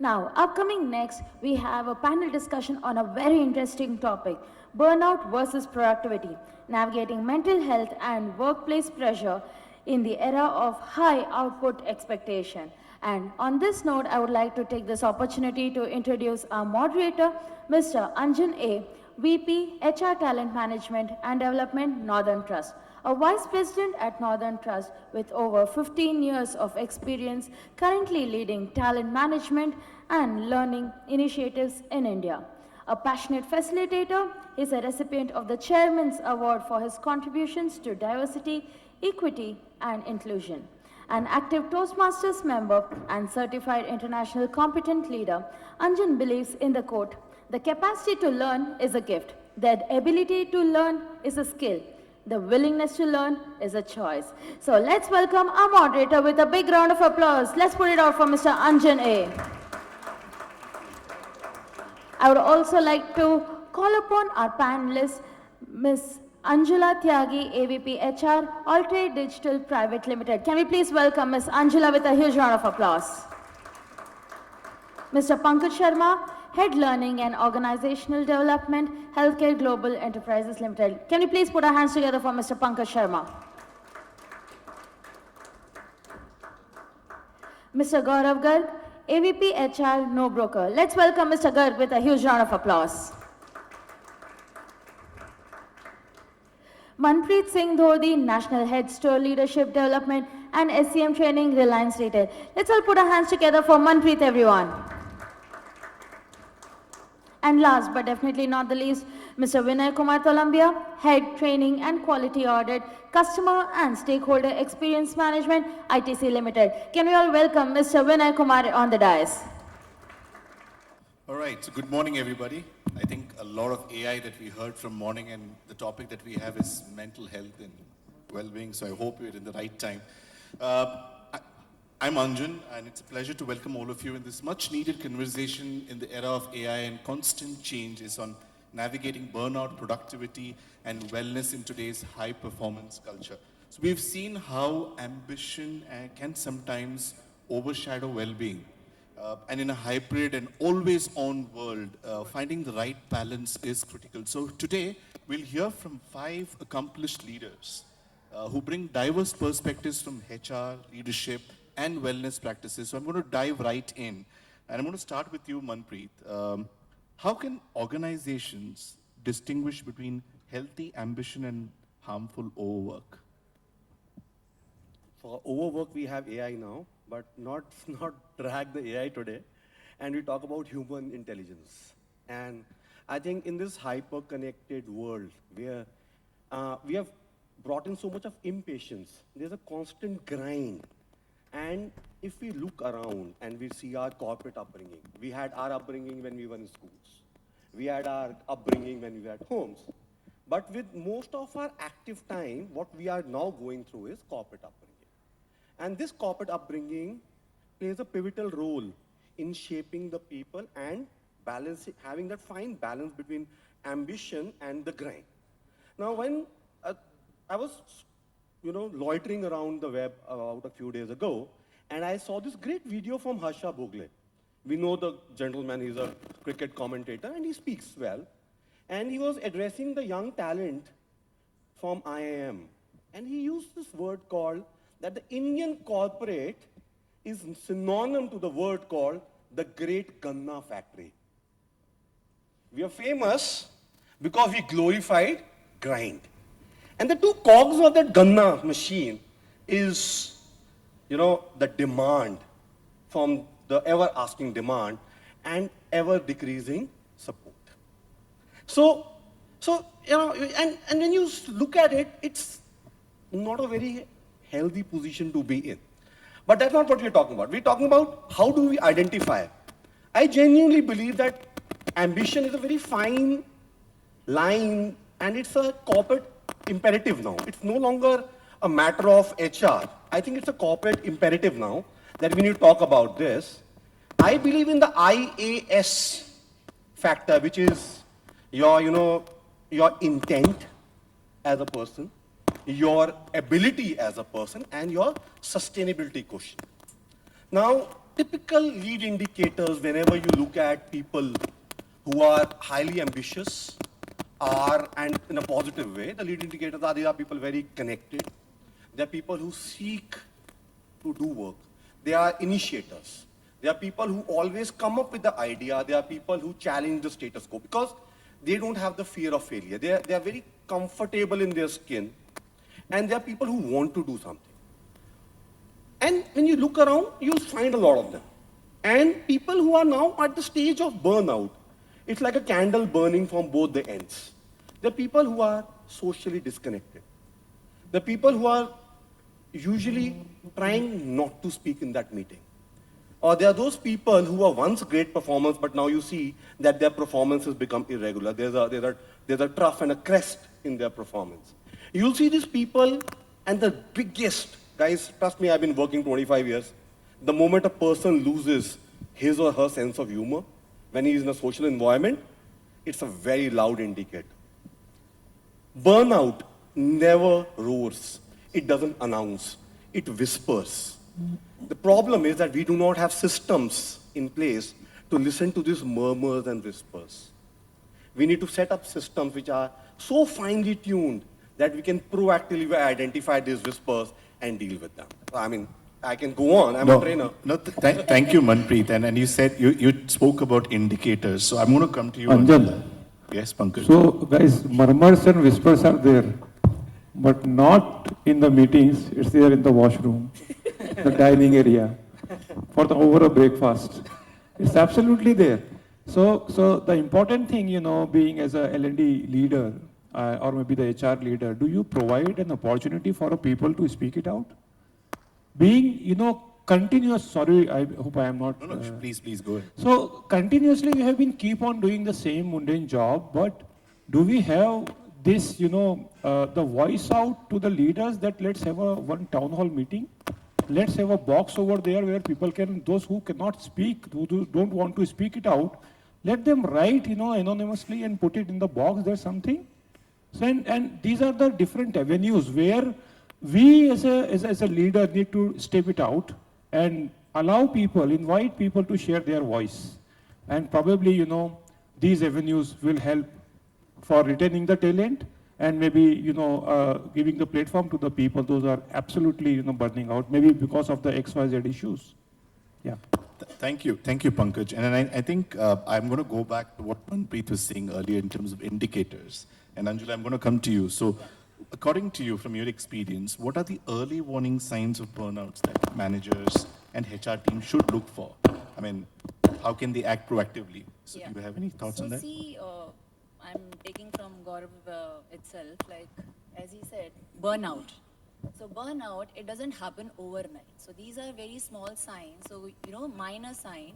Now, upcoming next, we have a panel discussion on a very interesting topic, burnout versus productivity, navigating mental health and workplace pressure in the era of high output expectation. And on this note, I would like to take this opportunity to introduce our moderator, Mr. Anjan A., VP, HR Talent Management and Development, Northern Trust, a Vice President at Northern Trust with over 15 years of experience, currently leading talent management and learning initiatives in India. A passionate facilitator, he is a recipient of the Chairman's Award for his contributions to diversity, equity, and inclusion. An active Toastmasters member and certified international competent leader, Anjan believes in the quote, "The capacity to learn is a gift. The ability to learn is a skill. The willingness to learn is a choice." So let's welcome our moderator with a big round of applause. Let's put it out for Mr. Anjan A. I would also like to call upon our panelists, Ms. Anjula Tyagi, AVP HR, Altrade Digital Private Limited. Can we please welcome Ms. Anjula with a huge round of applause? Mr. Pankaj Sharma, Head Learning and Organizational Development, Healthcare Global Enterprises Limited. Can we please put our hands together for Mr. Pankaj Sharma? Mr. Gaurav Garg, AVP HR, No Broker. Let's welcome Mr. Garg with a huge round of applause. Manpreet Singh Dhodhi, National Head Store Leadership Development and SCM Training, Reliance Retail. Let's all put our hands together for Manpreet, everyone. And last but definitely not the least, Mr. Vinay Kumar Tolambia, Head Training and Quality Audit, Customer and Stakeholder Experience Management, ITC Limited. Can we all welcome Mr. Vinay Kumar on the dais? All right, so good morning, everybody. I think a lot of AI that we heard from morning, and the topic that we have is mental health and well-being, so I hope we're in the right time. I'm Anjan, and it's a pleasure to welcome all of you in this much-needed conversation in the era of AI and constant change is on navigating burnout, productivity, and wellness in today's high-performance culture. So we've seen how ambition can sometimes overshadow well-being. And in a hybrid and always-on world, finding the right balance is critical. So today, we'll hear from 5 accomplished leaders who bring diverse perspectives from HR, leadership, and wellness practices. So I'm going to dive right in. And I'm going to start with you, Manpreet. How can organizations distinguish between healthy ambition and harmful overwork? For overwork, we have AI now, but not drag the AI today. And we talk about human intelligence. And I think in this hyper-connected world where we have brought in so much of impatience, there's a constant grind. And if we look around and we see our corporate upbringing, we had our upbringing when we were in schools. We had our upbringing when we were at homes. But with most of our active time, what we are now going through is corporate upbringing. And this corporate upbringing plays a pivotal role in shaping the people and having that fine balance between ambition and the grind. Now, when I was loitering around the web about a few days ago, and I saw this great video from Harsha Bhogle. We know the gentleman, he's a cricket commentator, and he speaks well. And he was addressing the young talent from IIM. And he used this word called, that the Indian corporate is synonym to the word called the Great Ganna Factory. We are famous because we glorified grind. And the 2 cogs of that Ganna machine is, the demand from the ever-asking demand and ever-decreasing support. So and when you look at it, it's not a very healthy position to be in. But that's not what we're talking about. We're talking about how do we identify. I genuinely believe that ambition is a very fine line, and it's a corporate imperative now. It's no longer a matter of HR. I think it's a corporate imperative now that when you talk about this, I believe in the IAS factor, which is your intent as a person, your ability as a person, and your sustainability quotient. Now, typical lead indicators whenever you look at people who are highly ambitious are, and in a positive way, the lead indicators are, these are people very connected. They are people who seek to do work. They are initiators. They are people who always come up with the idea. They are people who challenge the status quo because they don't have the fear of failure. They are very comfortable in their skin. And they are people who want to do something. And when you look around, you'll find a lot of them. And people who are now at the stage of burnout, it's like a candle burning from both the ends. The people who are socially disconnected. The people who are usually trying not to speak in that meeting. Or there are those people who were once great performers, but now you see that their performance has become irregular. There's a trough and a crest in their performance. You'll see these people, and the biggest, guys, trust me, I've been working 25 years. The moment a person loses his or her sense of humor, when he is in a social environment, it's a very loud indicator. Burnout never roars. It doesn't announce. It whispers. The problem is that we do not have systems in place to listen to these murmurs and whispers. We need to set up systems which are so finely tuned that we can proactively identify these whispers and deal with them. I mean, I can go on. I'm a trainer. Thank you, Manpreet. And you said you spoke about indicators. So I'm going to come to you. Anjan. Yes, Pankaj. So, guys, murmurs and whispers are there, but not in the meetings. It's there in the washroom, the dining area, over a breakfast. It's absolutely there. So the important thing, being as a L&D leader or maybe the HR leader, do you provide an opportunity for people to speak it out? Being, continuous, sorry, I hope I am not... No, please go ahead. So continuously you have been keep on doing the same mundane job, but do we have this, the voice out to the leaders that let's have one town hall meeting? Let's have a box over there where people can, those who cannot speak, who don't want to speak it out, let them write, anonymously and put it in the box, there's something. So, and these are the different avenues where we as a leader need to step it out and allow people, invite people to share their voice. And probably, these avenues will help for retaining the talent and maybe, giving the platform to the people. Those are absolutely, burning out, maybe because of the XYZ issues. Yeah. Thank you, Pankaj. And I think I'm going to go back to what Manpreet was saying earlier in terms of indicators. And Anjula, I'm going to come to you. So, according to you, from your experience, what are the early warning signs of burnouts that managers and HR teams should look for? I mean, how can they act proactively? So, do you have any thoughts on that? See, I'm taking from Gaurav itself, like, as he said, burnout. So burnout, it doesn't happen overnight. So these are very small signs, so, minor sign,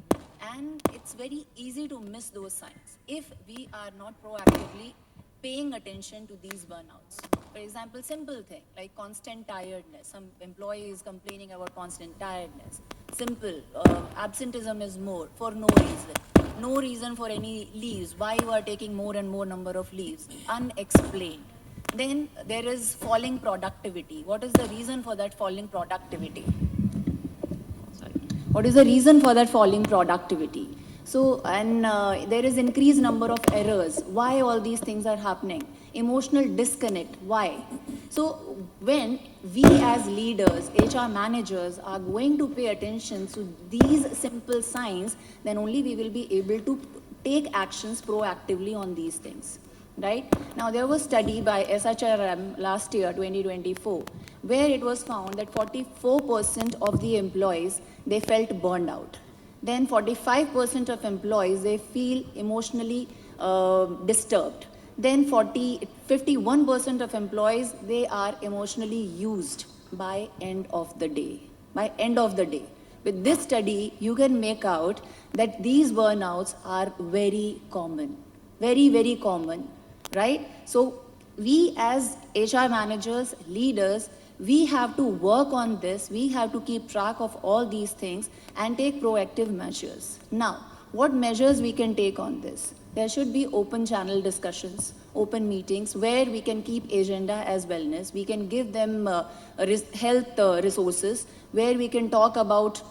and it's very easy to miss those signs if we are not proactively paying attention to these burnouts. For example, simple thing like constant tiredness. Some employee is complaining about constant tiredness. Simple, absenteeism is more for no reason. No reason for any leaves. Why you are taking more and more number of leaves? Unexplained. Then there is falling productivity. What is the reason for that falling productivity? What is the reason for that falling productivity? So, and there is increased number of errors. Why all these things are happening? Emotional disconnect. Why? So, when we as leaders, HR managers are going to pay attention to these simple signs, then only we will be able to take actions proactively on these things. Right? Now, there was a study by SHRM last year, 2024, where it was found that 44% of the employees, they felt burned out. Then 45% of employees, they feel emotionally disturbed. Then 51% of employees, they are emotionally used by end of the day. By end of the day. With this study, you can make out that these burnouts are very common. Very, very common. Right? So we as HR managers, leaders, we have to work on this. We have to keep track of all these things and take proactive measures. Now, what measures we can take on this? There should be open channel discussions, open meetings where we can keep agenda as wellness. We can give them health resources where we can talk about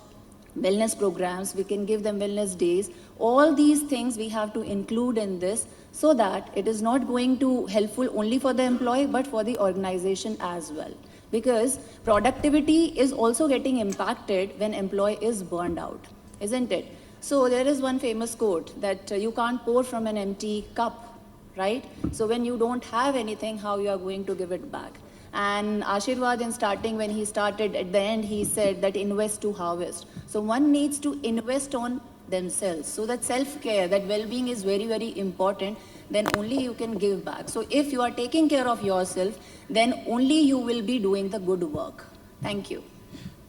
wellness programs, we can give them wellness days. All these things we have to include in this so that it is not going to helpful only for the employee but for the organization as well. Because productivity is also getting impacted when employee is burned out, isn't it? So there is one famous quote that you can't pour from an empty cup, right? So when you don't have anything, how you are going to give it back? And Ashirwad in starting, when he started, at the end he said that invest to harvest. So one needs to invest on themselves. So that self-care, that well-being is very, very important. Then only you can give back. So if you are taking care of yourself, then only you will be doing the good work. Thank you.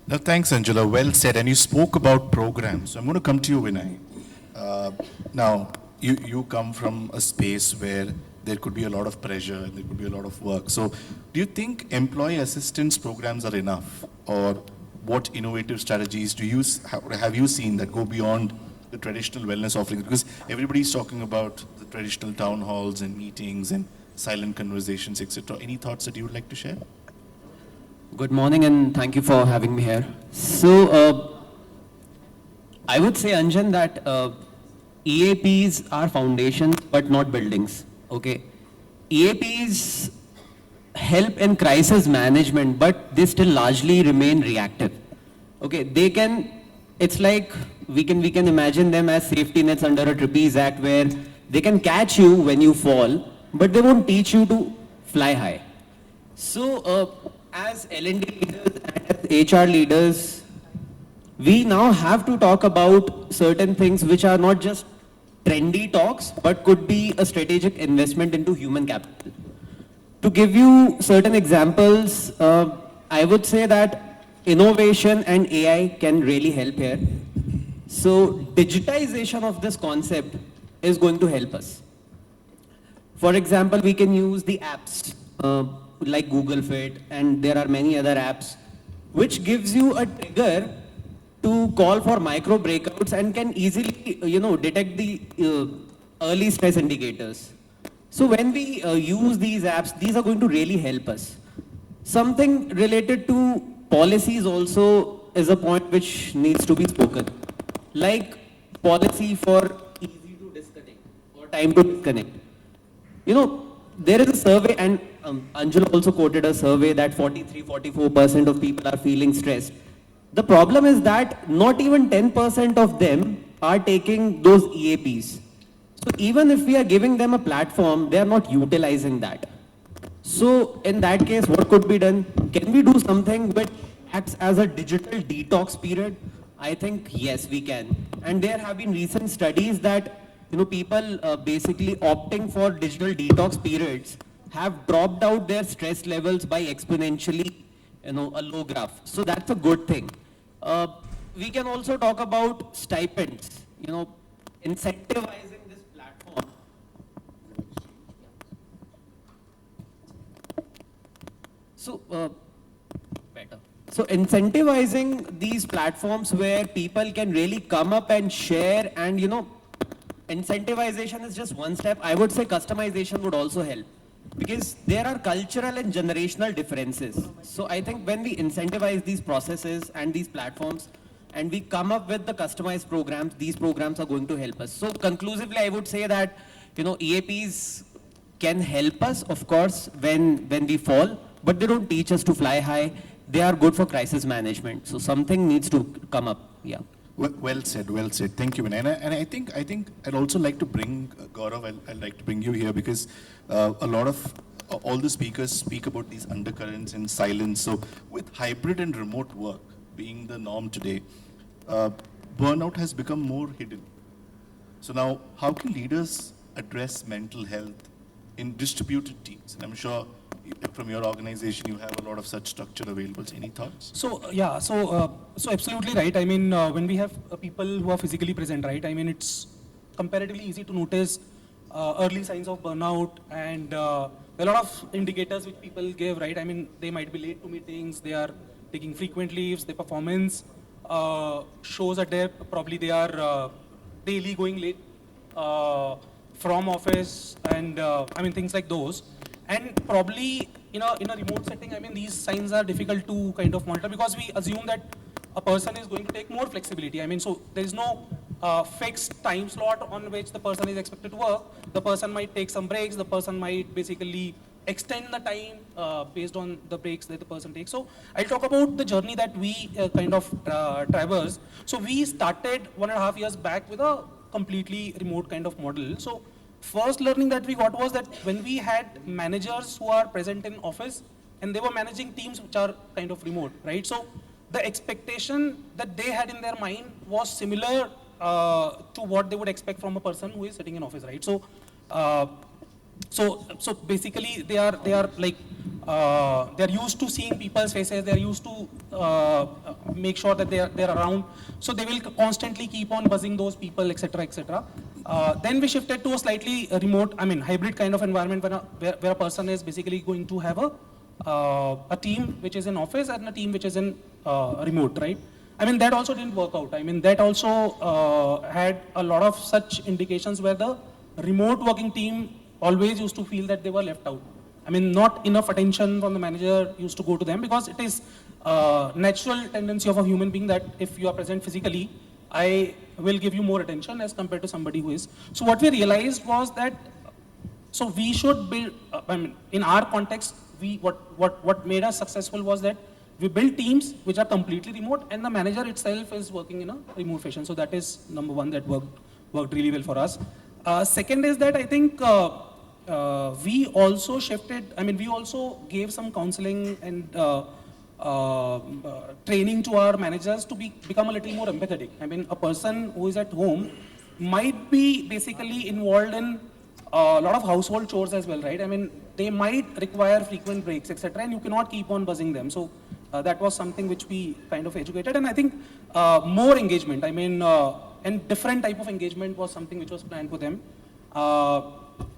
Now, thanks, Angela. Well said. And you spoke about programs. So I'm going to come to you, Vinay. Now, you come from a space where there could be a lot of pressure and there could be a lot of work. So do you think employee assistance programs are enough? Or what innovative strategies have you seen that go beyond the traditional wellness offerings? Because everybody's talking about the traditional town halls and meetings and silent conversations, etc. Any thoughts that you would like to share? Good morning and thank you for having me here. So, I would say, Anjan, that EAPs are foundations but not buildings. Okay, EAPs help in crisis management, but they still largely remain reactive. Okay, they can. It's like we can imagine them as safety nets under a trapeze act where they can catch you when you fall, but they won't teach you to fly high. So, as L&D leaders and as HR leaders, we now have to talk about certain things which are not just trendy talks, but could be a strategic investment into human capital. To give you certain examples, I would say that innovation and AI can really help here. So digitization of this concept is going to help us. For example, we can use the apps like Google Fit, and there are many other apps which gives you a trigger to call for micro breakouts and can easily, detect the early stress indicators. So when we use these apps, these are going to really help us. Something related to policies also is a point which needs to be spoken. Like policy for easy to disconnect or time to disconnect. There is a survey, and Anjula also quoted a survey that 44% of people are feeling stressed. The problem is that not even 10% of them are taking those EAPs. So even if we are giving them a platform, they are not utilizing that. So in that case, what could be done? Can we do something which acts as a digital detox period? I think yes, we can. And there have been recent studies that people basically opting for digital detox periods have dropped out their stress levels by exponentially, a low graph. So that's a good thing. We can also talk about stipends, incentivizing this platform. So, better. So incentivizing these platforms where people can really come up and share, and incentivization is just one step. I would say customization would also help, because there are cultural and generational differences. So I think when we incentivize these processes and these platforms and we come up with the customized programs, these programs are going to help us. So conclusively, I would say that, EAPs can help us, of course, when we fall, but they don't teach us to fly high. They are good for crisis management. So something needs to come up. Yeah. Well said, well said. Thank you, Vinay. And I think I'd also like to bring Gaurav. I'd like to bring you here because a lot of all the speakers speak about these undercurrents and silence. So with hybrid and remote work being the norm today, burnout has become more hidden. So now, how can leaders address mental health in distributed teams? And I'm sure from your organization, you have a lot of such structure available. So any thoughts? So yeah, so absolutely right. I mean, when we have people who are physically present, right? I mean, it's comparatively easy to notice early signs of burnout, and a lot of indicators which people give, right? I mean, they might be late to meetings, they are taking frequent leaves, their performance shows at their, probably they are daily going late from office, and I mean, things like those. And probably in a remote setting, I mean, these signs are difficult to kind of monitor because we assume that a person is going to take more flexibility. I mean, so there is no fixed time slot on which the person is expected to work. The person might take some breaks. The person might basically extend the time based on the breaks that the person takes. So I'll talk about the journey that we kind of traverse. So we started 1.5 years back with a completely remote kind of model. So first learning that we got was that when we had managers who are present in office and they were managing teams which are kind of remote, right? So the expectation that they had in their mind was similar to what they would expect from a person who is sitting in office, right? So basically they are like they're used to seeing people's faces. They're used to make sure that they're around. So they will constantly keep on buzzing those people, etc., etc. Then we shifted to a slightly remote, I mean hybrid kind of environment where a person is basically going to have a team which is in office and a team which is in remote, right? I mean that also didn't work out. I mean that also had a lot of such indications where the remote working team always used to feel that they were left out. I mean, not enough attention from the manager used to go to them because it is natural tendency of a human being that if you are present physically, I will give you more attention as compared to somebody who is. So what we realized was that, so we should build, I mean, in our context, what made us successful was that we build teams which are completely remote and the manager itself is working in a remote fashion. So that is number one that worked really well for us. Second is that I think we also shifted, I mean, we also gave some counseling and training to our managers to become a little more empathetic. I mean, a person who is at home might be basically involved in a lot of household chores as well, right? I mean, they might require frequent breaks, etc., and you cannot keep on buzzing them. So that was something which we kind of educated, and I think more engagement, I mean, and different type of engagement was something which was planned for them.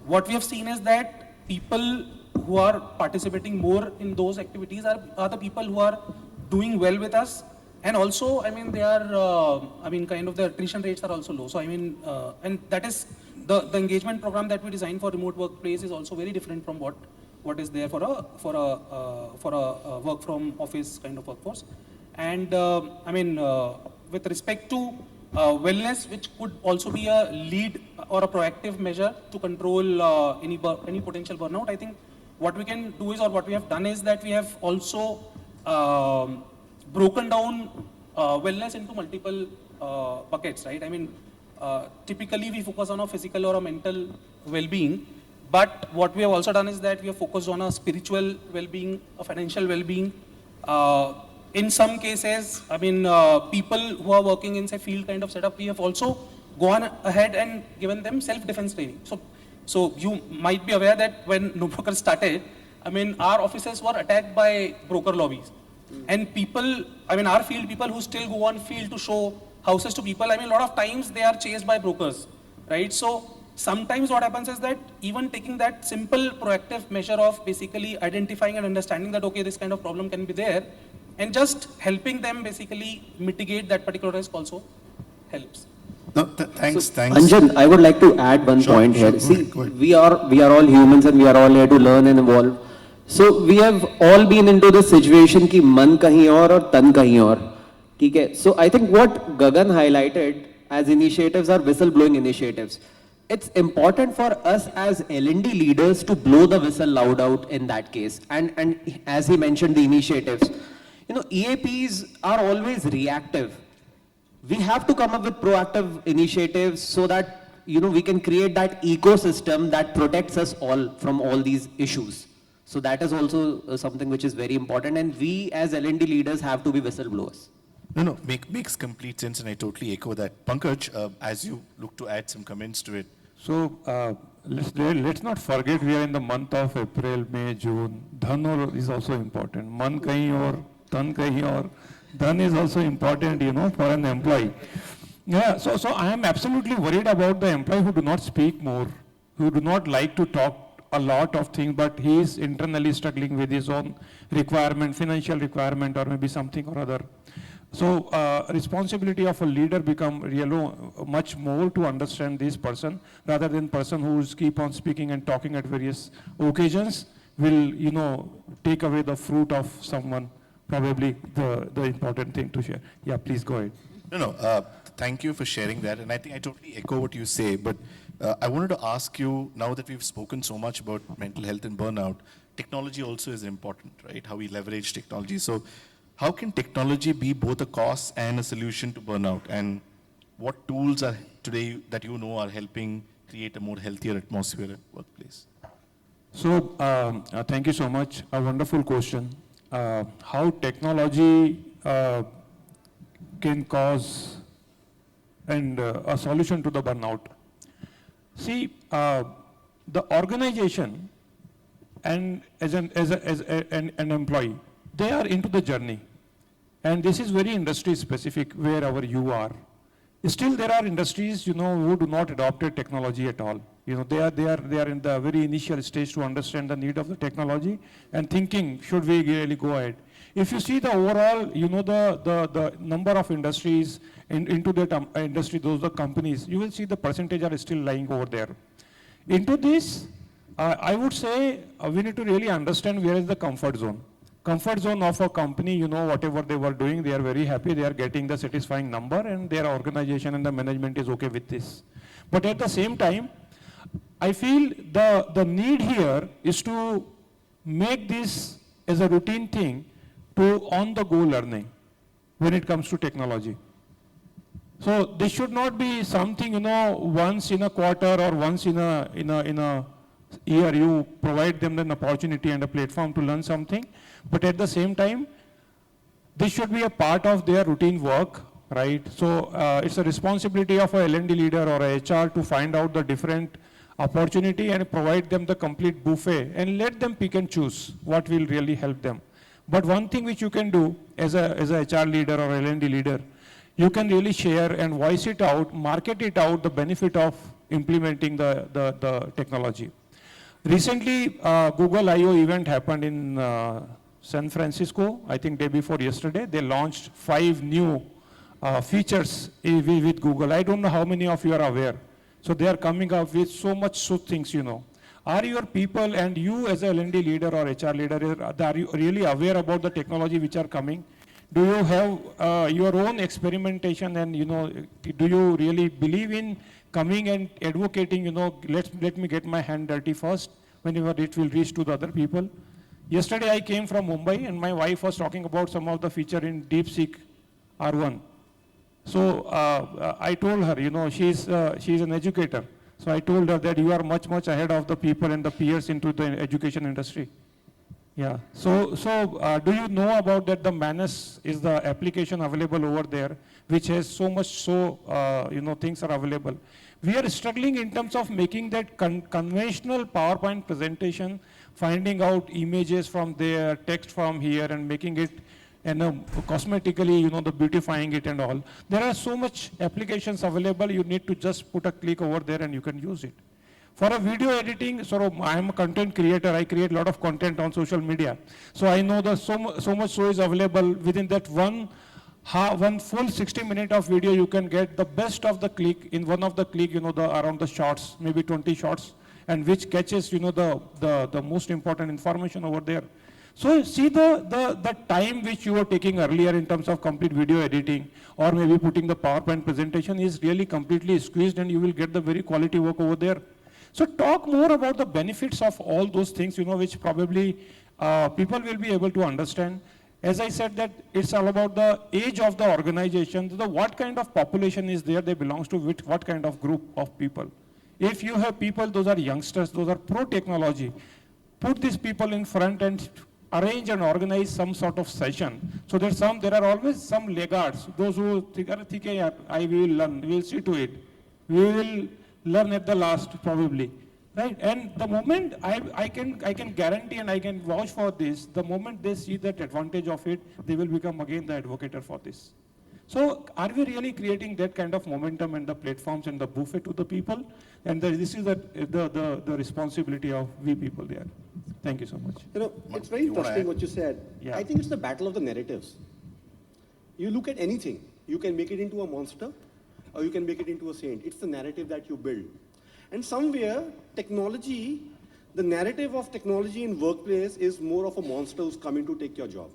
What we have seen is that people who are participating more in those activities are the people who are doing well with us. And also, I mean, they are, I mean, kind of the attrition rates are also low. So, I mean, and that is the engagement program that we designed for remote workplace is also very different from what is there for a work from office kind of workforce. And I mean, with respect to wellness, which could also be a lead or a proactive measure to control any potential burnout. I think what we can do is, or what we have done is that we have also broken down wellness into multiple buckets, right? I mean, typically we focus on a physical or a mental well-being, but what we have also done is that we have focused on a spiritual well-being, a financial well-being. In some cases, I mean, people who are working in, say, field kind of setup, we have also gone ahead and given them self-defense training. So you might be aware that when No Broker started, I mean, our offices were attacked by broker lobbies. And people, I mean, our field people who still go on field to show houses to people, I mean, a lot of times they are chased by brokers, right? So sometimes what happens is that even taking that simple proactive measure of basically identifying and understanding that, okay, this kind of problem can be there, and just helping them basically mitigate that particular risk also helps. No, thanks. Anjan, I would like to add one point here. See, go ahead. we are all humans and we are all here to learn and evolve. So we have all been into the situation ki man kahin aur tan kahin aur. ठीक है? So I think what Gagan highlighted as initiatives are whistleblowing initiatives. It's important for us as L&D leaders to blow the whistle loud out in that case. And as he mentioned the initiatives, you know, EAPs are always reactive. We have to come up with proactive initiatives so that, you know, we can create that ecosystem that protects us all from all these issues. So that is also something which is very important, and we as L&D leaders have to be whistleblowers. No, makes complete sense, and I totally echo that. Pankaj, as you look to add some comments to it. So let's not forget we are in the month of April, May, June. Dhan is also important. Man kahin aur, tan kahin aur. Dhan is also important, you know, for an employee. Yeah, so I am absolutely worried about the employee who do not speak more, who do not like to talk a lot of things, but he is internally struggling with his own requirement, financial requirement, or maybe something or other. So responsibility of a leader become much more to understand this person rather than person who is keep on speaking and talking at various occasions will, you know, take away the fruit of someone probably the important thing to share. Yeah, please go ahead. Thank you for sharing that. And I think I totally echo what you say. But I wanted to ask you, now that we've spoken so much about mental health and burnout, technology also is important, right? How we leverage technology. So how can technology be both a cause and a solution to burnout? And what tools are today that you know are helping create a more healthier atmosphere at workplace? So, thank you so much. A wonderful question. How technology can cause and a solution to the burnout. See, the organization and as an employee, they are into the journey. And this is very industry specific wherever you are. Still, there are industries, who do not adopt technology at all. They are in the very initial stage to understand the need of the technology and thinking, should we really go ahead? If you see the overall, the number of industries into that industry, those are companies, you will see the percentage are still lying over there. Into this, I would say we need to really understand where is the comfort zone. Comfort zone of a company, whatever they were doing, they are very happy, they are getting the satisfying number and their organization and the management is okay with this. But at the same time, I feel the need here is to make this as a routine thing to on-the-go learning when it comes to technology. So this should not be something, once in a quarter or once in a year you provide them an opportunity and a platform to learn something. But at the same time, this should be a part of their routine work, right? So it's a responsibility of a L&D leader or a HR to find out the different opportunity and provide them the complete buffet and let them pick and choose what will really help them. But one thing which you can do as a HR leader or L&D leader, you can really share and voice it out, market it out, the benefit of implementing the technology. Recently, Google I/O event happened in San Francisco, I think day before yesterday. They launched 5 new features with Google. I don't know how many of you are aware. So they are coming up with so much things, Are your people and you as a L&D leader or HR leader, are you really aware about the technology which are coming? Do you have your own experimentation and, do you really believe in coming and advocating, let me get my hand dirty first whenever it will reach to the other people? Yesterday I came from Mumbai and my wife was talking about some of the feature in DeepSeek R1. So I told her, she's an educator. So I told her that you are much ahead of the people and the peers into the education industry. Yeah. So do you know about that? The Manus is the application available over there, which has so much things are available. We are struggling in terms of making that conventional PowerPoint presentation, finding out images from there, text from here, and making it and cosmetically, the beautifying it and all. There are so much applications available. You need to just put a click over there and you can use it. For a video editing, I am a content creator. I create a lot of content on social media. So I know that so much is available. Within that one full 60 minutes of video, you can get the best of the click. In one of the click, around the shots, maybe 20 shots, and which catches, the most important information over there. So see the time which you were taking earlier in terms of complete video editing or maybe putting the PowerPoint presentation is really completely squeezed and you will get the very quality work over there. So talk more about the benefits of all those things, which probably people will be able to understand. As I said that it's all about the age of the organization, what kind of population is there, they belongs to which, what kind of group of people. If you have people, those are youngsters, those are pro-technology, put these people in front and arrange and organize some sort of session. So there are always some laggards, those who think, I will learn, we will see to it. We will learn at the last probably, right? And the moment I can guarantee and I can vouch for this, the moment they see that advantage of it, they will become again the advocate for this. So are we really creating that kind of momentum and the platforms and the buffet to the people? And this is the responsibility of we people there. Thank you so much. It's very interesting what you said. Yeah. I think it's the battle of the narratives. You look at anything, you can make it into a monster or you can make it into a saint. It's the narrative that you build. And somewhere, technology, the narrative of technology in workplace is more of a monster who's coming to take your job.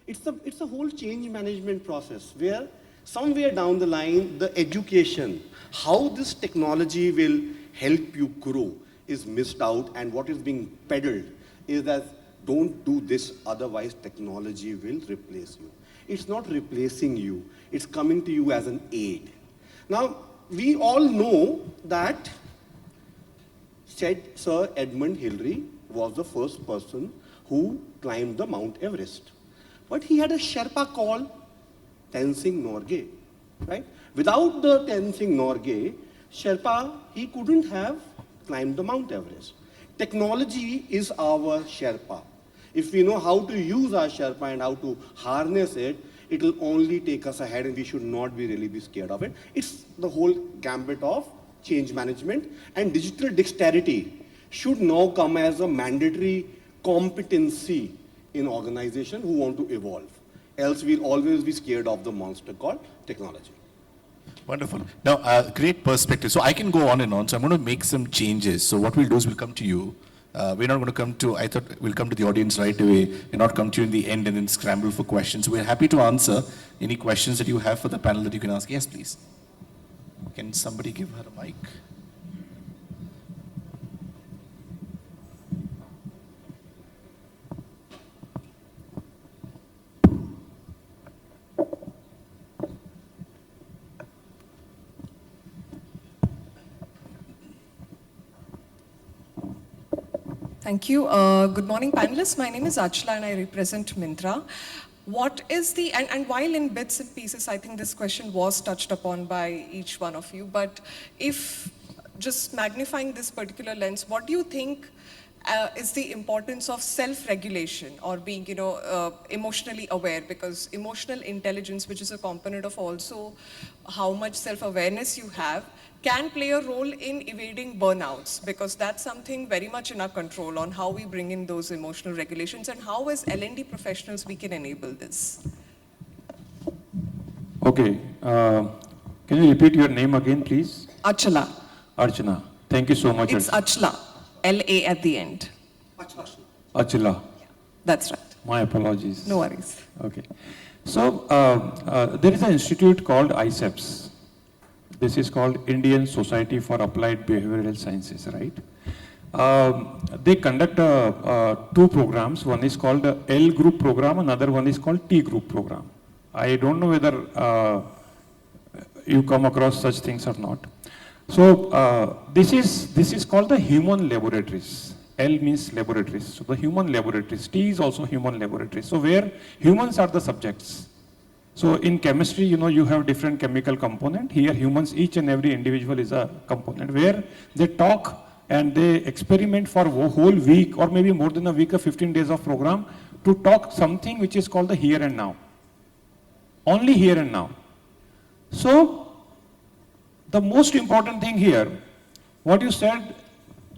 It's a whole change management process where somewhere down the line, the education, how this technology will help you grow is missed out, and what is being peddled is that don't do this, otherwise technology will replace you. It's not replacing you, it's coming to you as an aid. Now, we all know that said Sir Edmund Hillary was the first person who climbed the Mount Everest. But he had a Sherpa called Tenzing Norgay, right? Without the Tenzing Norgay, Sherpa, he couldn't have climbed the Mount Everest. Technology is our Sherpa. If we know how to use our Sherpa and how to harness it, it will only take us ahead, and we should not really be scared of it. It's the whole gambit of change management, and digital dexterity should now come as a mandatory competency in organizations who want to evolve. Else we'll always be scared of the monster called technology. Wonderful. Now, great perspective. So I can go on and on. So I'm going to make some changes. So what we'll do is we'll come to you. We're not going to come to, I thought we'll come to the audience right away. We'll not come to you in the end and then scramble for questions. We're happy to answer any questions that you have for the panel that you can ask. Yes, please. Can somebody give her a mic? Thank you. Good morning, panelists. My name is Achla and I represent Myntra. What is the, and while in bits and pieces, I think this question was touched upon by each one of you, but if just magnifying this particular lens, what do you think is the importance of self-regulation or being, emotionally aware? Because emotional intelligence, which is a component of also how much self-awareness you have, can play a role in evading burnouts, because that's something very much in our control on how we bring in those emotional regulations, and how as L&D professionals we can enable this. Okay. Can you repeat your name again, please? Achala. Archana. Thank you so much. It's Achla. L-A at the end. Achila. That's right. My apologies. No worries. Okay. So, there is an institute called ICEPS. This is called Indian Society for Applied Behavioral Sciences, right? They conduct two programs. One is called the L group program, another one is called T group program. I don't know whether you come across such things or not. So this is called the human laboratories. L means laboratories. So the human laboratories. T is also human laboratories. So where humans are the subjects. So in chemistry, you have different chemical component. Here humans, each and every individual is a component where they talk and they experiment for a whole week or maybe more than a week, 15 days of program to talk something which is called the here and now. Only here and now. So the most important thing here, what you said,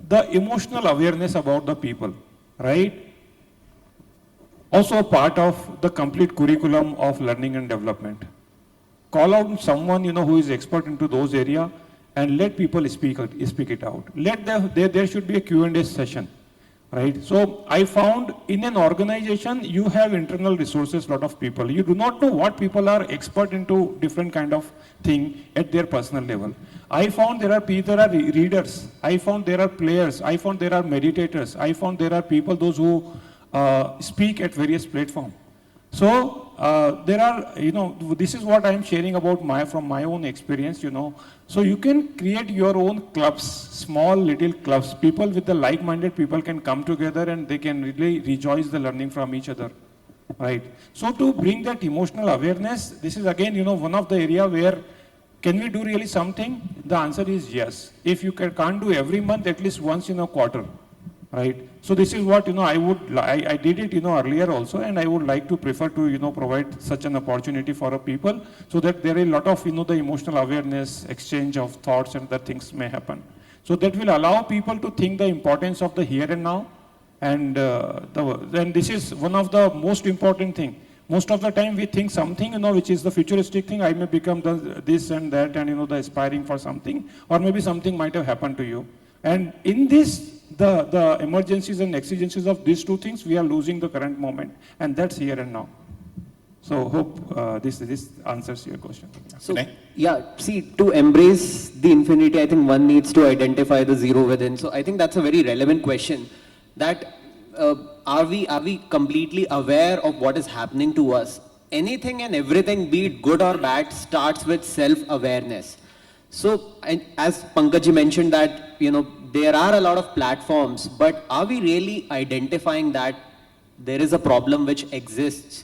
the emotional awareness about the people, right? Also a part of the complete curriculum of learning and development. Call out someone who is expert into those areas and let people speak it out. There should be a Q&A session, right? So I found in an organization you have internal resources, lot of people. You do not know what people are expert into different kind of thing at their personal level. I found there are readers. I found there are players. I found there are meditators. I found there are people those who speak at various platforms. So there are, this is what I am sharing about from my own experience, So you can create your own clubs, small little clubs. People with the like-minded people can come together and they can really rejoice the learning from each other, right? So to bring that emotional awareness, this is again, one of the area where can we do really something? The answer is yes. If you can't do every month, at least once in a quarter. Right. So this is what, I did it, earlier also, and I would like to prefer to, provide such an opportunity for people so that there is a lot of, the emotional awareness, exchange of thoughts and other things may happen. So that will allow people to think the importance of the here and now. And then this is one of the most important thing. Most of the time we think something, which is the futuristic thing, I may become this and that and, the aspiring for something, or maybe something might have happened to you. And in this, the emergencies and exigencies of these two things, we are losing the current moment, and that's here and now. So hope this answers your question. So, Vinay? yeah, see, to embrace the infinity, I think one needs to identify the zero within. So I think that's a very relevant question, that are we completely aware of what is happening to us? Anything and everything, be it good or bad, starts with self-awareness. So, and as Pankaj mentioned that, there are a lot of platforms, but are we really identifying that there is a problem which exists?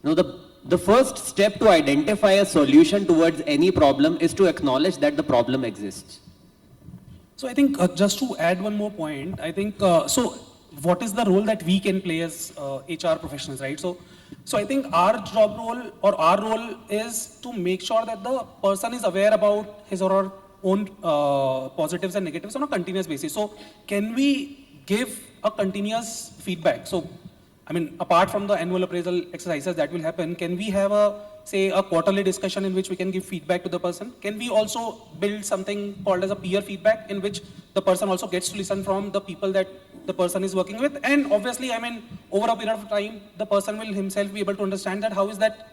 The first step to identify a solution towards any problem is to acknowledge that the problem exists. So I think just to add one more point, I think, so what is the role that we can play as HR professionals, right? So I think our job role or our role is to make sure that the person is aware about his or her own positives and negatives on a continuous basis. So can we give a continuous feedback? So, I mean, apart from the annual appraisal exercises that will happen, can we have a quarterly discussion in which we can give feedback to the person? Can we also build something called as a peer feedback in which the person also gets to listen from the people that the person is working with? And obviously, I mean, over a period of time, the person will himself be able to understand that how is that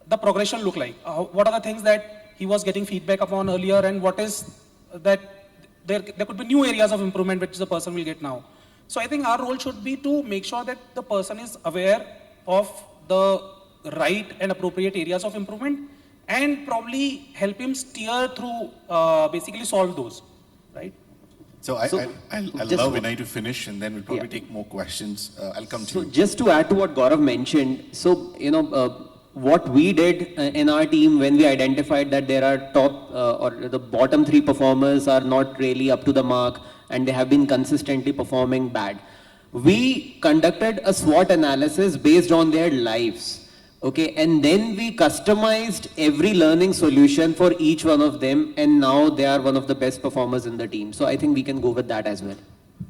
the progression look like? What are the things that he was getting feedback upon earlier, and what is that there could be new areas of improvement which the person will get now. So I think our role should be to make sure that the person is aware of the right and appropriate areas of improvement and probably help him steer through, basically solve those, right? So I'll just allow one- Vinay to finish, and then we'll probably Yeah. take more questions. I'll come to So you. just to add to what Gaurav mentioned, so what we did in our team when we identified that there are top or the bottom three performers are not really up to the mark and they have been consistently performing bad, we conducted a SWOT analysis based on their lives. Okay, and then we customized every learning solution for each one of them, and now they are one of the best performers in the team. So I think we can go with that as well.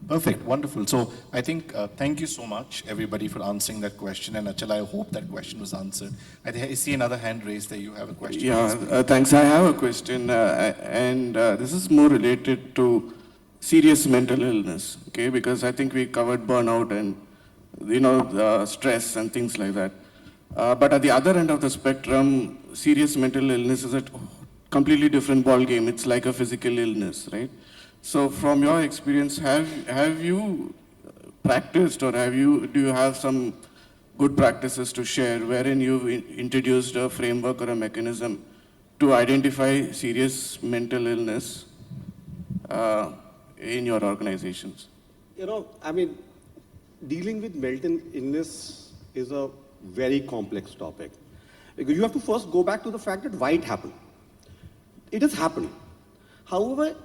Perfect, wonderful. So I think, thank you so much, everybody, for answering that question. And Achal, I hope that question was answered. I see another hand raised there. You have a question. Yeah, thanks. I have a question, and this is more related to serious mental illness, okay? Because I think we covered burnout and, stress and things like that. But at the other end of the spectrum, serious mental illness is a completely different ball game. It's like a physical illness, right? So from your experience, have you practiced or do you have some good practices to share wherein you've introduced a framework or a mechanism to identify serious mental illness in your organizations? Dealing with mental illness is a very complex topic. Because you have to first go back to the fact that why it happened. It has happened. However,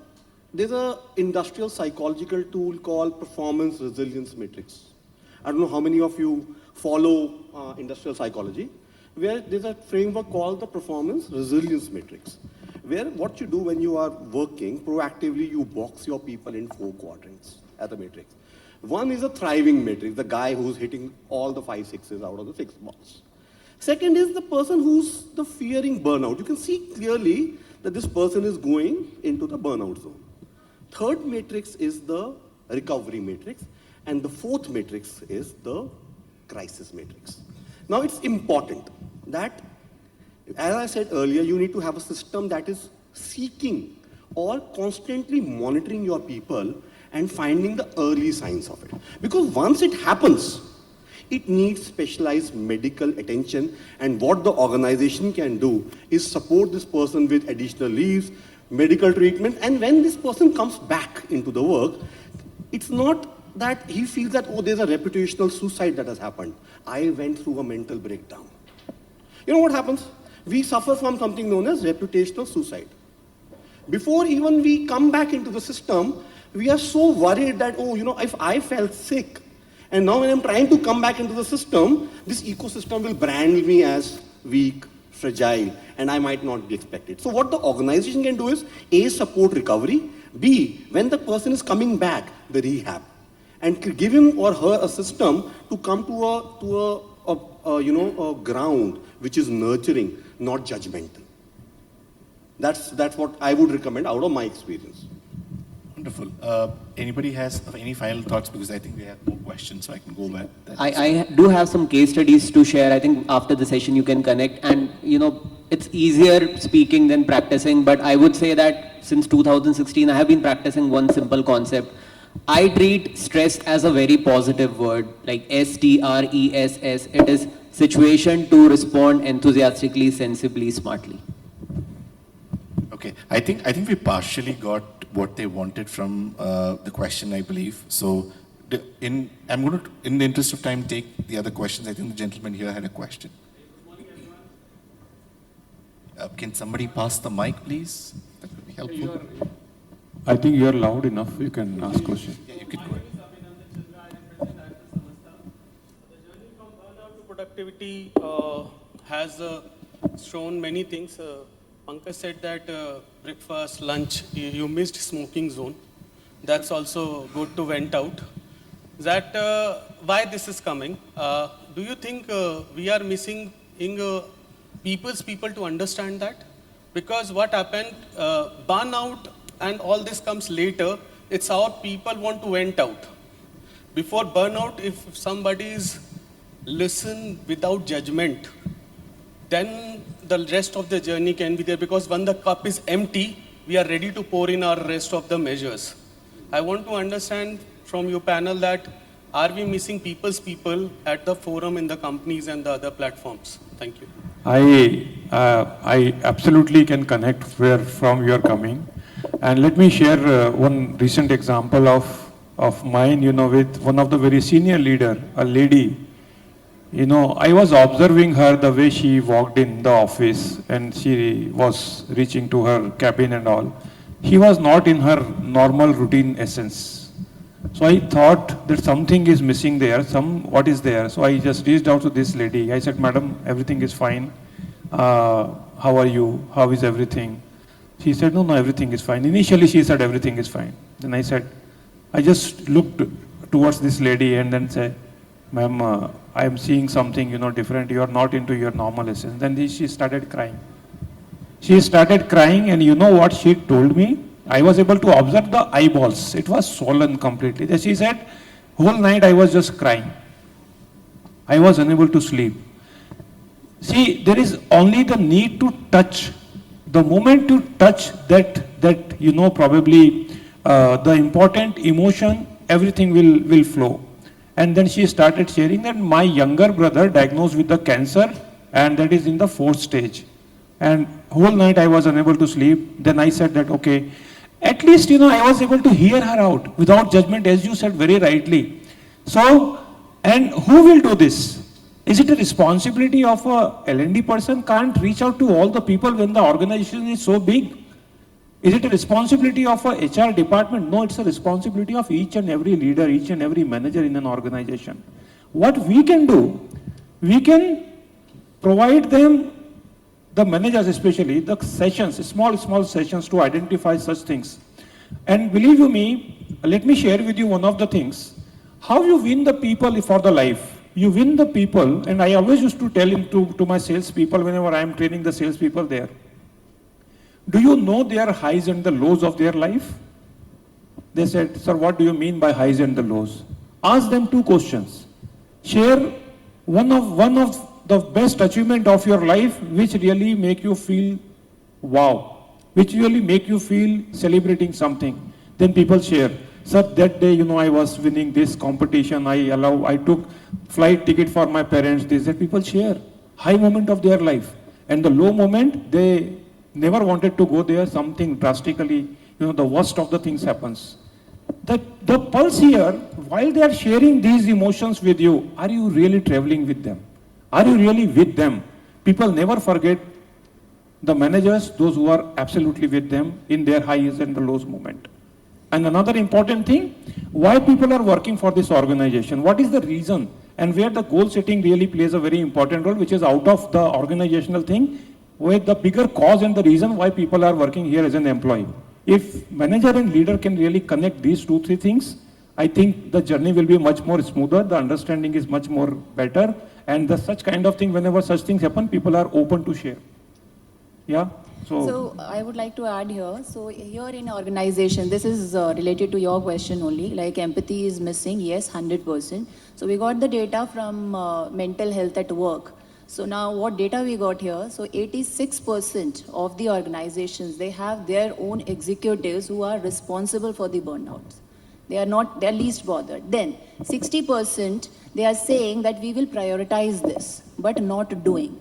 there's an industrial psychological tool called performance resilience matrix. I don't know how many of you follow industrial psychology, where there's a framework called the performance resilience matrix, where what you do when you are working proactively, you box your people in 4 quadrants at the matrix. One is a thriving matrix, the guy who's hitting all the 5 sixes out of the 6 balls. Second is the person who's the fearing burnout. You can see clearly that this person is going into the burnout zone. Third matrix is the recovery matrix, and the fourth matrix is the crisis matrix. Now it's important that, as I said earlier, you need to have a system that is seeking or constantly monitoring your people and finding the early signs of it. Because once it happens, it needs specialized medical attention, and what the organization can do is support this person with additional leaves, medical treatment, and when this person comes back into the work, it's not that he feels that, oh, there's a reputational suicide that has happened. I went through a mental breakdown. You know what happens? We suffer from something known as reputational suicide. Before even we come back into the system, we are so worried that, if I felt sick, and now when I'm trying to come back into the system, this ecosystem will brand me as weak, fragile, and I might not be expected. So what the organization can do is, A, support recovery, B, when the person is coming back, the rehab, and give him or her a system to come to a ground which is nurturing, not judgmental. That's what I would recommend out of my experience. Wonderful. Anybody has any final thoughts? Because I think we have more questions, so I can go back. I do have some case studies to share. I think after the session you can connect, and it's easier speaking than practicing, but I would say that since 2016 I have been practicing one simple concept. I treat stress as a very positive word, like STRESS. It is situation to respond enthusiastically, sensibly, smartly. Okay, I think we partially got what they wanted from the question, I believe. So, I'm going to, in the interest of time, take the other questions. I think the gentleman here had a question. Can somebody pass the mic, please? That would be helpful. I think you are loud enough. You can ask question. Yeah, you can go ahead. Productivity has shown many things. Pankaj said that breakfast, lunch, you missed smoking zone. That's also good to vent out. That why this is coming? Do you think we are missing people to understand that? Because what happened, burnout and all this comes later. It's how people want to vent out. Before burnout, if somebody is listen without judgment, then the rest of the journey can be there, because when the cup is empty, we are ready to pour in our rest of the measures. I want to understand from your panel that are we missing people at the forum in the companies and the other platforms? Thank you. I absolutely can connect where from you're coming. And let me share one recent example of mine, with one of the very senior leader, a lady. I was observing her the way she walked in the office and she was reaching to her cabin and all. She was not in her normal routine essence. So I thought that something is missing there, what is there. So I just reached out to this lady. I said, "Madam, everything is fine. How are you? How is everything?" She said, no, everything is fine. Initially she said everything is fine. Then I just looked towards this lady and then said, "Ma'am, I am seeing something, different. You are not into your normal essence." Then she started crying. She started crying, and you know what she told me? I was able to observe the eyeballs. It was swollen completely. Then she said, "Whole night I was just crying. I was unable to sleep." See, there is only the need to touch. The moment you touch that probably the important emotion, everything will flow. And then she started sharing that my younger brother diagnosed with the cancer, and that is in the 4th stage. And whole night I was unable to sleep. Then I said that, okay, at least, I was able to hear her out without judgment, as you said very rightly. So, and who will do this? Is it a responsibility of a L&D person? Can't reach out to all the people when the organization is so big? Is it a responsibility of a HR department? No, it's a responsibility of each and every leader, each and every manager in an organization. What we can do, we can provide them, the managers especially, the sessions, small sessions to identify such things. And believe you me, let me share with you one of the things. How you win the people for the life. You win the people, and I always used to tell to my salespeople whenever I am training the salespeople there. Do you know their highs and the lows of their life? They said, "Sir, what do you mean by highs and the lows?" Ask them 2 questions. Share one of the best achievement of your life which really make you feel wow, which really make you feel celebrating something. Then people share, "Sir, that day, I was winning this competition. I took flight ticket for my parents." That people share high moment of their life, and the low moment they never wanted to go there. Something drastically, the worst of the things happens. The pulse here, while they are sharing these emotions with you, are you really traveling with them? Are you really with them? People never forget the managers, those who are absolutely with them in their highs and the lows moment. And another important thing, why people are working for this organization? What is the reason? And where the goal setting really plays a very important role, which is out of the organizational thing, where the bigger cause and the reason why people are working here as an employee. If manager and leader can really connect these 2-3 things, I think the journey will be much more smoother, the understanding is much more better, and such kind of thing, whenever such things happen, people are open to share. Yeah? So I would like to add here. So here in organization, this is related to your question only. Like empathy is missing. Yes, 100%. So we got the data from mental health at work. So now what data we got here? So 86% of the organizations, they have their own executives who are responsible for the burnouts. They are least bothered. Then 60%, they are saying that we will prioritize this, but not doing.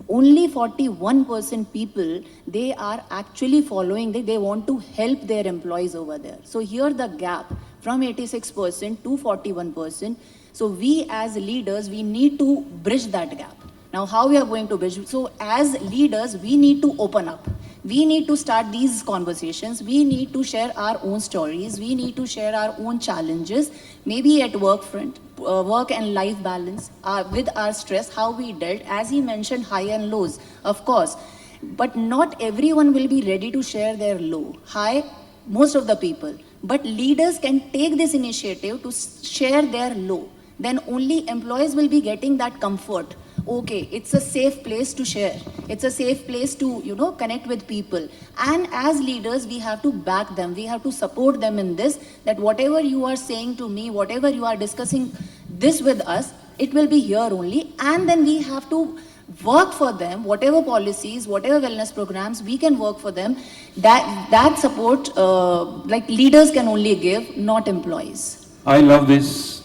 Only 41% people, they are actually following, they want to help their employees over there. So here the gap from 86% to 41%. So we as leaders, we need to bridge that gap. Now how we are going to bridge? So as leaders, we need to open up. We need to start these conversations. We need to share our own stories. We need to share our own challenges, maybe at work front, work and life balance, with our stress, how we dealt, as he mentioned, high and lows, of course. But not everyone will be ready to share their low. High, most of the people. But leaders can take this initiative to share their low. Then only employees will be getting that comfort. Okay, it's a safe place to share. It's a safe place to, connect with people. And as leaders, we have to back them. We have to support them in this, that whatever you are saying to me, whatever you are discussing this with us, it will be here only. And then we have to work for them, whatever policies, whatever wellness programs, we can work for them. That support, like leaders can only give, not employees. I love this.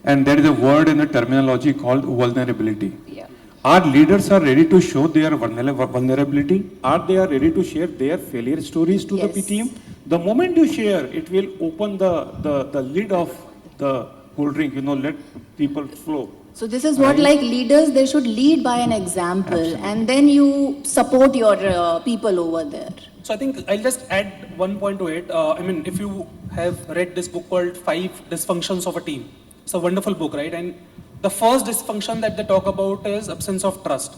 And there is a word in the terminology called vulnerability. Yeah. Our leaders are ready to show their vulnerability. Are they ready to share their failure stories to the team? The moment you share, it will open the lid of the cold drink, let people flow. So this is what, like leaders, they should lead by an example. Absolutely. And then you support your people over there. So I think I'll just add one point to it. If you have read this book called 5 Dysfunctions of a Team, it's a wonderful book, right? And the first dysfunction that they talk about is absence of trust.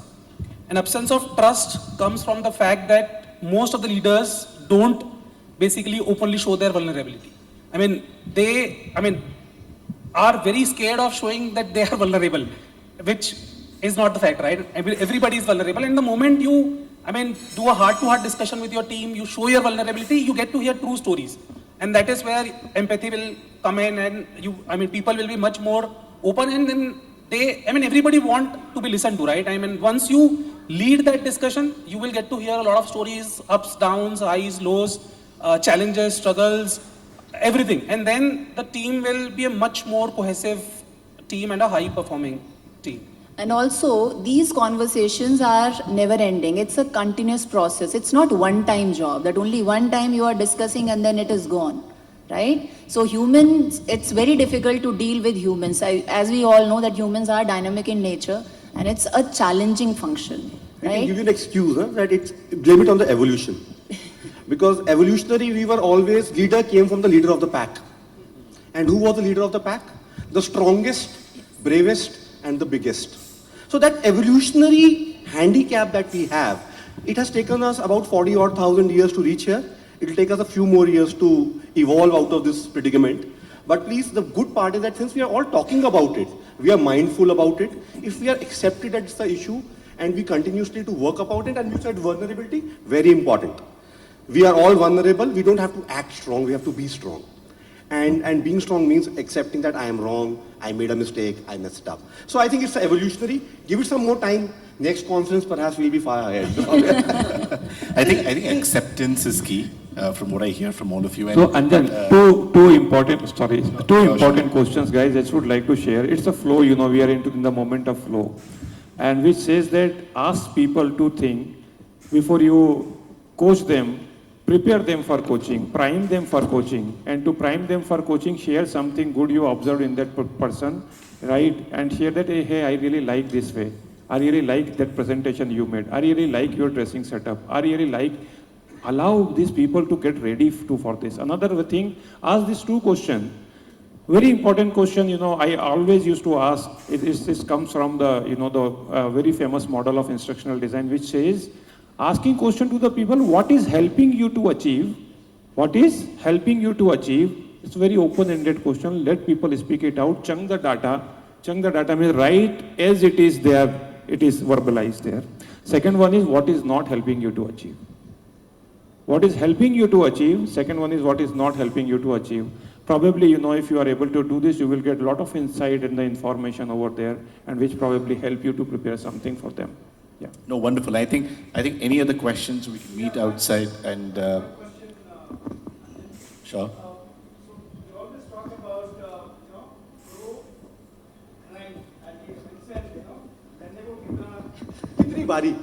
And absence of trust comes from the fact that most of the leaders don't basically openly show their vulnerability. They are very scared of showing that they are vulnerable, which is not the fact, right? Everybody is vulnerable. And the moment you, do a heart-to-heart discussion with your team, you show your vulnerability, you get to hear true stories. And that is where empathy will come in, and people will be much more open, and then everybody want to be listened to, right? Once you lead that discussion, you will get to hear a lot of stories, ups, downs, highs, lows, challenges, struggles, everything. And then the team will be a much more cohesive team and a high performing team. And also, these conversations are never ending. It's a continuous process. It's not one-time job, that only one time you are discussing and then it is gone, right? So humans, it's very difficult to deal with humans. As we all know that humans are dynamic in nature, and it's a challenging function, right? I can give you an excuse, that blame it on the evolution. Because evolutionary, we were always, leader came from the leader of the pack. And who was the leader of the pack? The strongest, bravest, and the biggest. So that evolutionary handicap that we have, it has taken us about 40,000 years to reach here. It will take us a few more years to evolve out of this predicament. But please, the good part is that since we are all talking about it, we are mindful about it, if we are accepted that it's the issue, and we continuously to work about it, and you said vulnerability, very important. We are all vulnerable, we don't have to act strong, we have to be strong. And being strong means accepting that I am wrong, I made a mistake, I messed up. So I think it's evolutionary. Give it some more time. Next conference, perhaps we'll be far ahead. I think acceptance is key, from what I hear from all of you. And then two important questions, guys. I would like to share. It's a flow. We are in the moment of flow, and which says that ask people to think before you coach them. Prepare them for coaching, prime them for coaching, and to prime them for coaching, share something good you observed in that person, right? And share that, hey, I really like this way. I really like that presentation you made. I really like your dressing setup. I really like, allow these people to get ready for this. Another thing, ask these 2 questions. Very important question, I always used to ask, this comes from the very famous model of instructional design, which says, asking question to the people, what is helping you to achieve? What is helping you to achieve? It's a very open-ended question. Let people speak it out. Chunk the data. Chunk the data means right as it is there, it is verbalized there. Second one is what is not helping you to achieve. What is helping you to achieve? Second one is what is not helping you to achieve. Probably, you know, if you are able to do this, you will get a lot of insight in the information over there, and which probably help you to prepare something for them. Yeah. No, wonderful. I think any other questions we can meet outside and sure. कितनी बारी?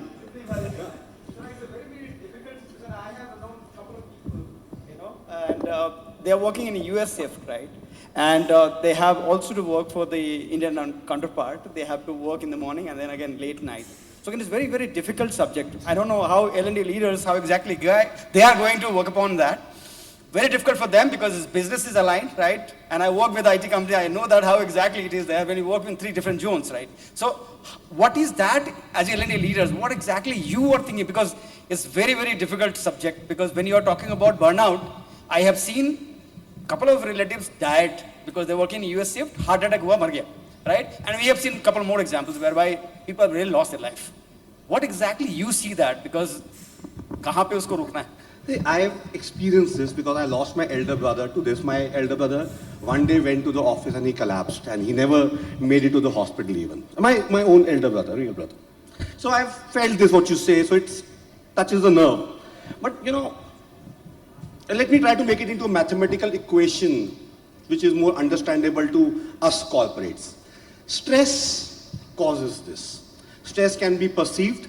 And they are working in a US shift, right? And they have also to work for the Indian counterpart. They have to work in the morning and then again late night. So again, it's very, very difficult subject. I don't know how L&D leaders, how exactly they are going to work upon that. Very difficult for them because business is aligned, right? And I work with IT company, I know that how exactly it is there when you work in 3 different zones, right? So what is that as L&D leaders, what exactly you are thinking? Because it's very, very difficult subject because when you are talking about burnout, I have seen a couple of relatives died because they work in US shift, heart attack hua, mar gaya, right? And we have seen a couple more examples whereby people have really lost their life. What exactly you see that? Because kahan pe usko rukna hai? See, I have experienced this because I lost my elder brother to this. My elder brother one day went to the office and he collapsed and he never made it to the hospital even. My own elder brother, real brother. So I've felt this, what you say, so it touches the nerve. But you know, let me try to make it into a mathematical equation which is more understandable to us corporates. Stress causes this. Stress can be perceived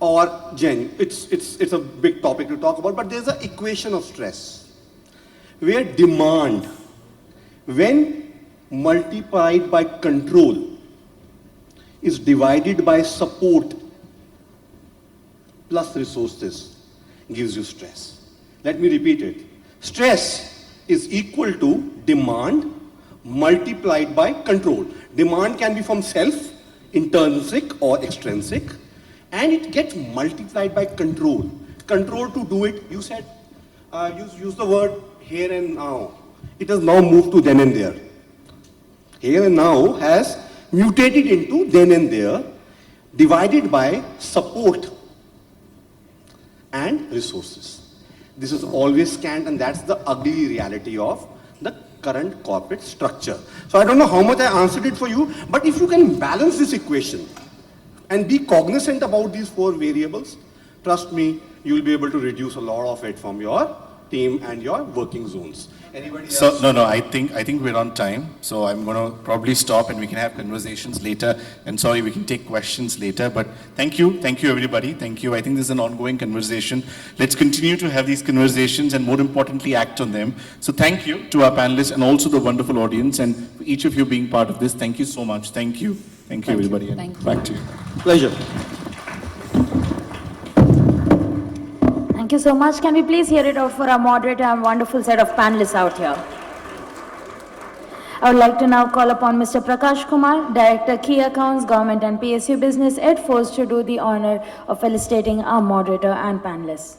or genuine. It's a big topic to talk about, but there's an equation of stress where demand, when multiplied by control, is divided by support plus resources, gives you stress. Let me repeat it. Stress is equal to demand multiplied by control. Demand can be from self, intrinsic or extrinsic, and it gets multiplied by control. Control to do it, you said, use the word here and now. It has now moved to then and there. Here and now has mutated into then and there, divided by support and resources. This is always scant, and that's the ugly reality of the current corporate structure. So I don't know how much I answered it for you, but if you can balance this equation and be cognizant about these 4 variables, trust me, you will be able to reduce a lot of it from your team and your working zones. Anybody else? So, no, I think we're on time. So I'm going to probably stop and we can have conversations later. And sorry, we can take questions later. But thank you everybody. Thank you. I think this is an ongoing conversation. Let's continue to have these conversations and more importantly, act on them. So thank you to our panelists and also the wonderful audience and for each of you being part of this. Thank you so much. Thank you. Thank you everybody. And Thank you. back to you. Pleasure. Thank you so much. Can we please hear it out for our moderator and wonderful set of panelists out here? I would like to now call upon Mr. Prakash Kumar, Director Key Accounts, Government and PSU Business at Force to do the honor of felicitating our moderator and panelists.